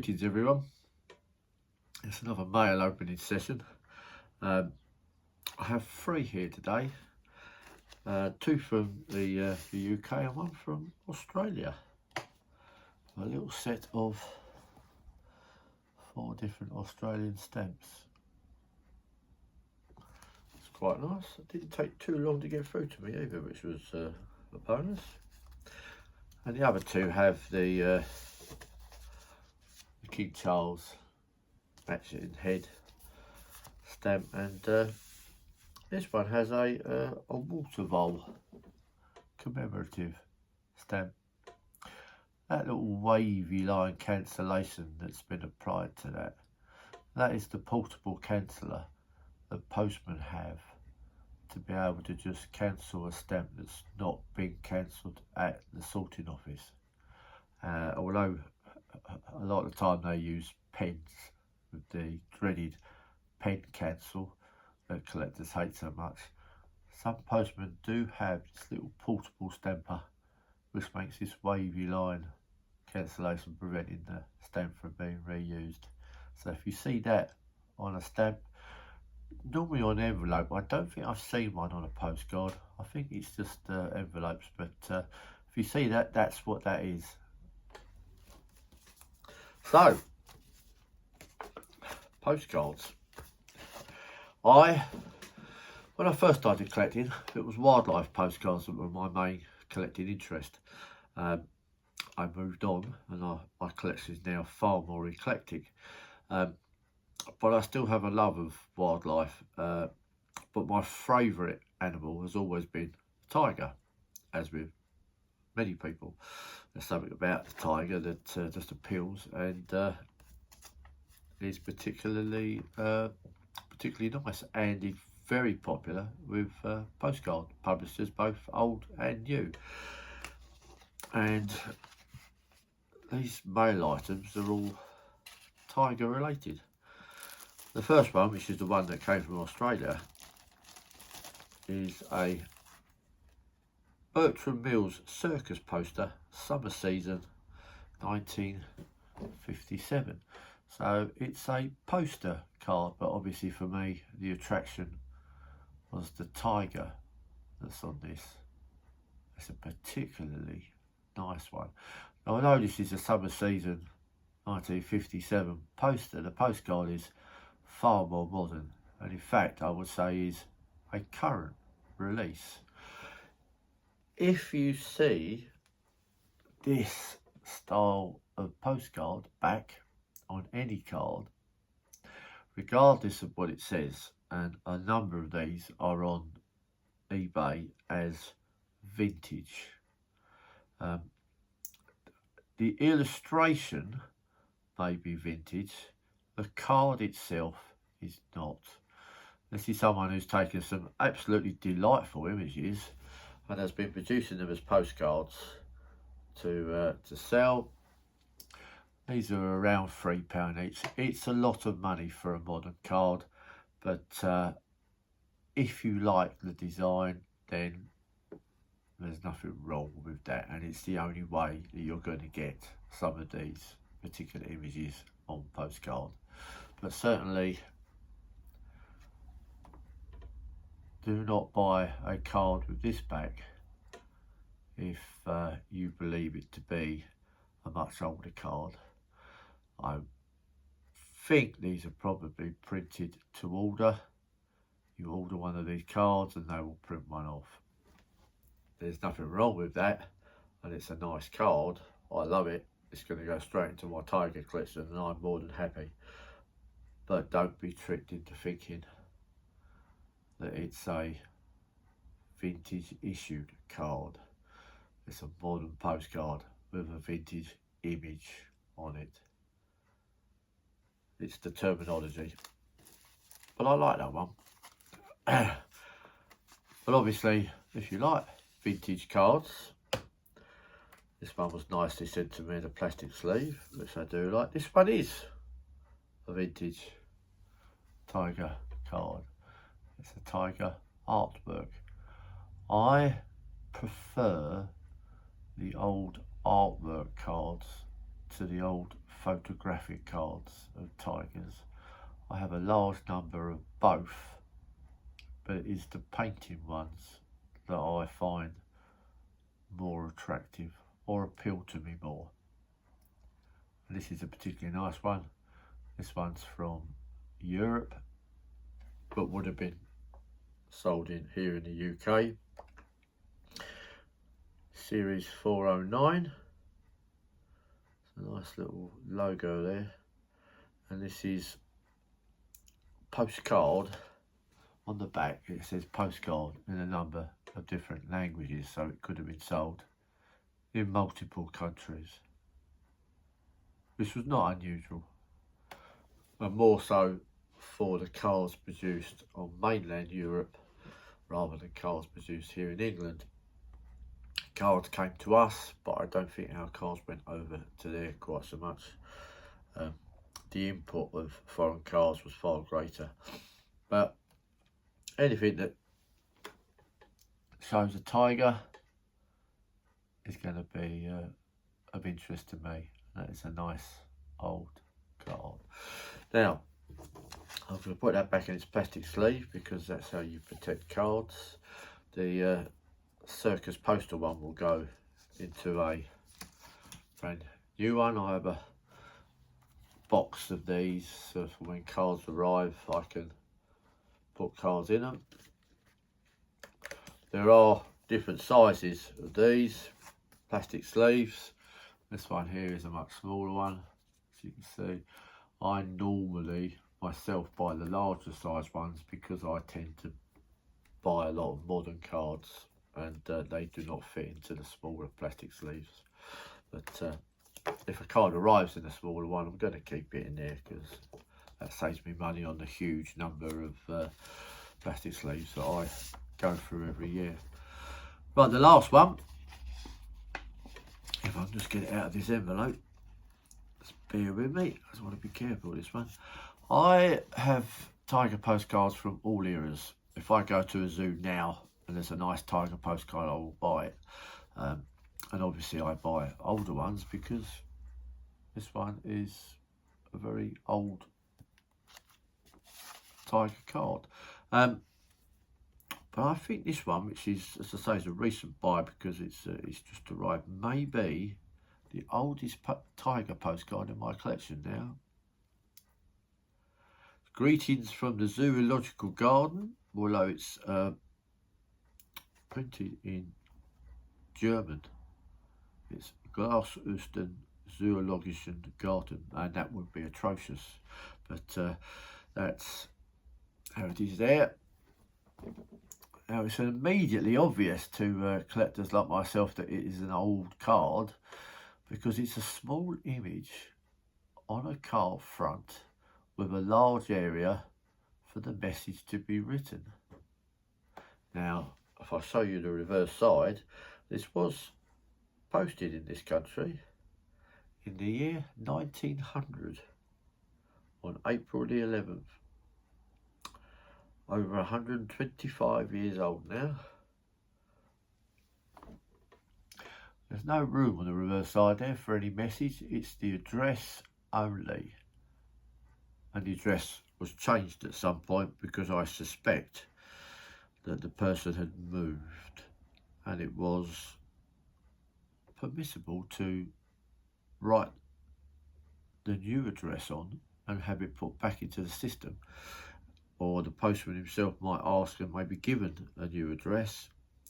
Greetings everyone, it's another mail opening session. I have 3 here today, 2 from the UK and 1 from Australia. A little set of 4 different Australian stamps. It's quite nice. It didn't take too long to get through to me either, which was a bonus. And the other 2 have the King Charles matching head stamp, and this one has a water vole commemorative stamp. That little wavy line cancellation that's been applied to that is the portable canceller that postmen have to be able to just cancel a stamp that's not been cancelled at the sorting office. Although a lot of the time they use pens with the dreaded pen cancel that collectors hate so much, some postmen do have this little portable stamper which makes this wavy line cancellation, preventing the stamp from being reused. So if you see that on a stamp, normally on envelope, I don't think I've seen one on a postcard, I think it's just envelopes, but if you see that, that's what that is. So, postcards. When I first started collecting, it was wildlife postcards that were my main collecting interest. I moved on and my collection is now far more eclectic. But I still have a love of wildlife. But my favourite animal has always been the tiger, as with many people. There's something about the tiger that just appeals, and is particularly nice, and it's very popular with postcard publishers, both old and new. And these mail items are all tiger related. The first one, which is the one that came from Australia, is a Bertram Mills circus poster, summer season 1957. So it's a poster card, but obviously for me the attraction was the tiger that's on this. It's a particularly nice one. Now I know this is a summer season 1957 poster. The postcard is far more modern, and in fact I would say is a current release. If you see this style of postcard back on any card, regardless of what it says, and a number of these are on eBay as vintage, the illustration may be vintage, the card itself is not. This is someone who's taken some absolutely delightful images and has been producing them as postcards to sell. These are around £3 each. It's a lot of money for a modern card, but if you like the design, then there's nothing wrong with that, and it's the only way that you're going to get some of these particular images on postcard. But certainly do not buy a card with this back if you believe it to be a much older card. I think these are probably printed to order. You order one of these cards and they will print one off. There's nothing wrong with that, and it's a nice card. I love it. It's going to go straight into my tiger collection and I'm more than happy. But don't be tricked into thinking that it's a vintage issued card. It's a modern postcard with a vintage image on it. It's the terminology, but I like that one. But obviously, if you like vintage cards, this one was nicely sent to me in a plastic sleeve, which I do like. This one is a vintage tiger card. It's a tiger artwork. I prefer the old artwork cards to the old photographic cards of tigers. I have a large number of both, but it is the painting ones that I find more attractive or appeal to me more. And this is a particularly nice one. This one's from Europe, but would have been sold in here in the UK. Series 409. It's a nice little logo there. And this is Postcard. On the back it says Postcard in a number of different languages, so it could have been sold in multiple countries. This was not unusual, and more so for the cards produced on mainland Europe rather than cards produced here in England. Cards came to us, but I don't think our cards went over to there quite so much. The import of foreign cards was far greater. But anything that shows a tiger is going to be of interest to me. That is a nice old card. Now, I'm going to put that back in its plastic sleeve because that's how you protect cards. The circus postal one will go into a brand new one. I have a box of these, so for when cards arrive I can put cards in them. There are different sizes of these plastic sleeves. This one here is a much smaller one, as you can see. I normally myself buy the larger size ones because I tend to buy a lot of modern cards and they do not fit into the smaller plastic sleeves. But if a card arrives in a smaller one, I'm going to keep it in there because that saves me money on the huge number of plastic sleeves that I go through every year. Right, the last one, if I can just get it out of this envelope, just bear with me, I just want to be careful with this one. I have tiger postcards from all eras. If I go to a zoo now and there's a nice tiger postcard, I will buy it. And obviously I buy older ones because this one is a very old tiger card. But I think this one, which is, as I say, is a recent buy because it's just arrived, may be the oldest tiger postcard in my collection now. Greetings from the Zoological Garden, although it's printed in German. It's Glashüsten Zoologischen Garten, and that would be atrocious, but that's how it is there. Now, it's immediately obvious to collectors like myself that it is an old card because it's a small image on a card front with a large area for the message to be written. Now, if I show you the reverse side, this was posted in this country in the year 1900 on April the 11th. Over 125 years old now. There's no room on the reverse side there for any message. It's the address only. And the address was changed at some point because I suspect that the person had moved and it was permissible to write the new address on and have it put back into the system. Or the postman himself might ask and maybe given a new address,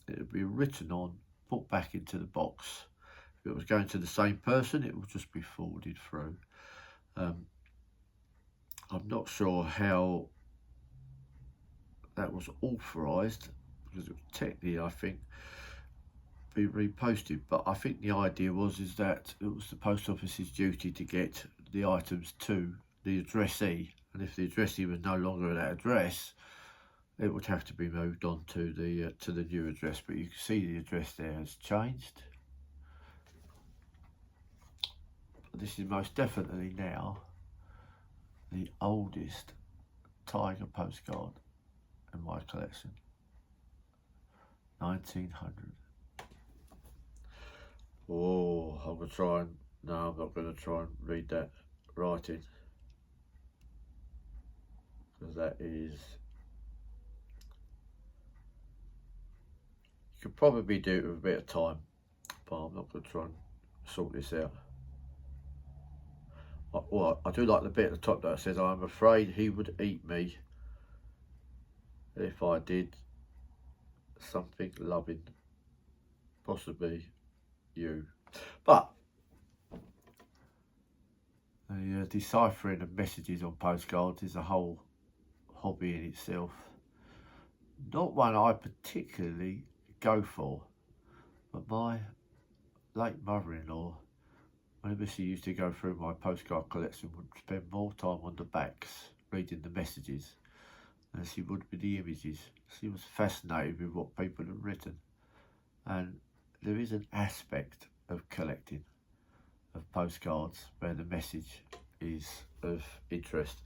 it would be written on, put back into the box. If it was going to the same person, it would just be forwarded through. I'm not sure how that was authorised because it was technically, I think, be reposted, but I think the idea was that it was the post office's duty to get the items to the addressee. And if the addressee was no longer at that address, it would have to be moved on to the new address. But you can see the address there has changed. But this is most definitely now the oldest tiger postcard in my collection. 1900. Oh, I'm going to try and... No, I'm not going to try and read that. writing, because that is, you could probably do it with a bit of time, but I'm not going to try and sort this out. Well, I do like the bit at the top that says, "I'm afraid he would eat me if I did something loving, possibly you." But the deciphering of messages on postcards is a whole hobby in itself. Not one I particularly go for, but my late mother-in-law, whenever she used to go through my postcard collection, would spend more time on the backs reading the messages than she would with the images. She was fascinated with what people had written, and there is an aspect of collecting of postcards where the message is of interest,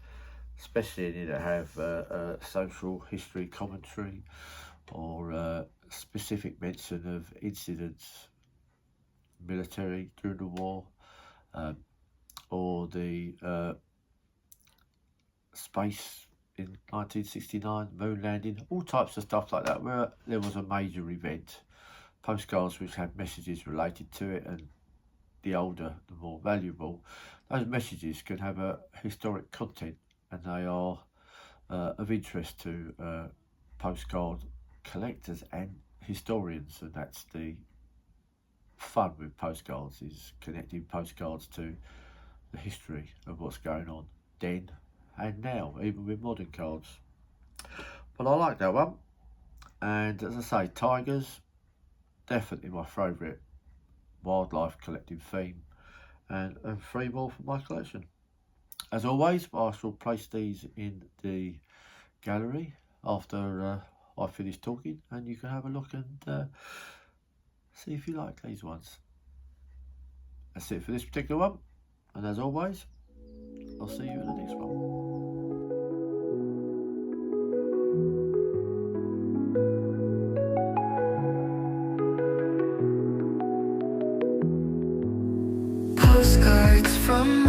especially any that have social history commentary or specific mention of incidents, military during the war, or the space in 1969, moon landing, all types of stuff like that, where there was a major event. Postcards which had messages related to it, and the older, the more valuable, those messages can have a historic content, and they are of interest to postcard collectors and historians, and that's the fun with postcards, is connecting postcards to the history of what's going on then and now, even with modern cards. But I like that one, and as I say, tigers, definitely my favourite wildlife collecting theme, and 3 more for my collection. As always, I shall place these in the gallery after I finish talking, and you can have a look and see if you like these ones. That's it for this particular one, and as always, I'll see you in the next one. Postcards from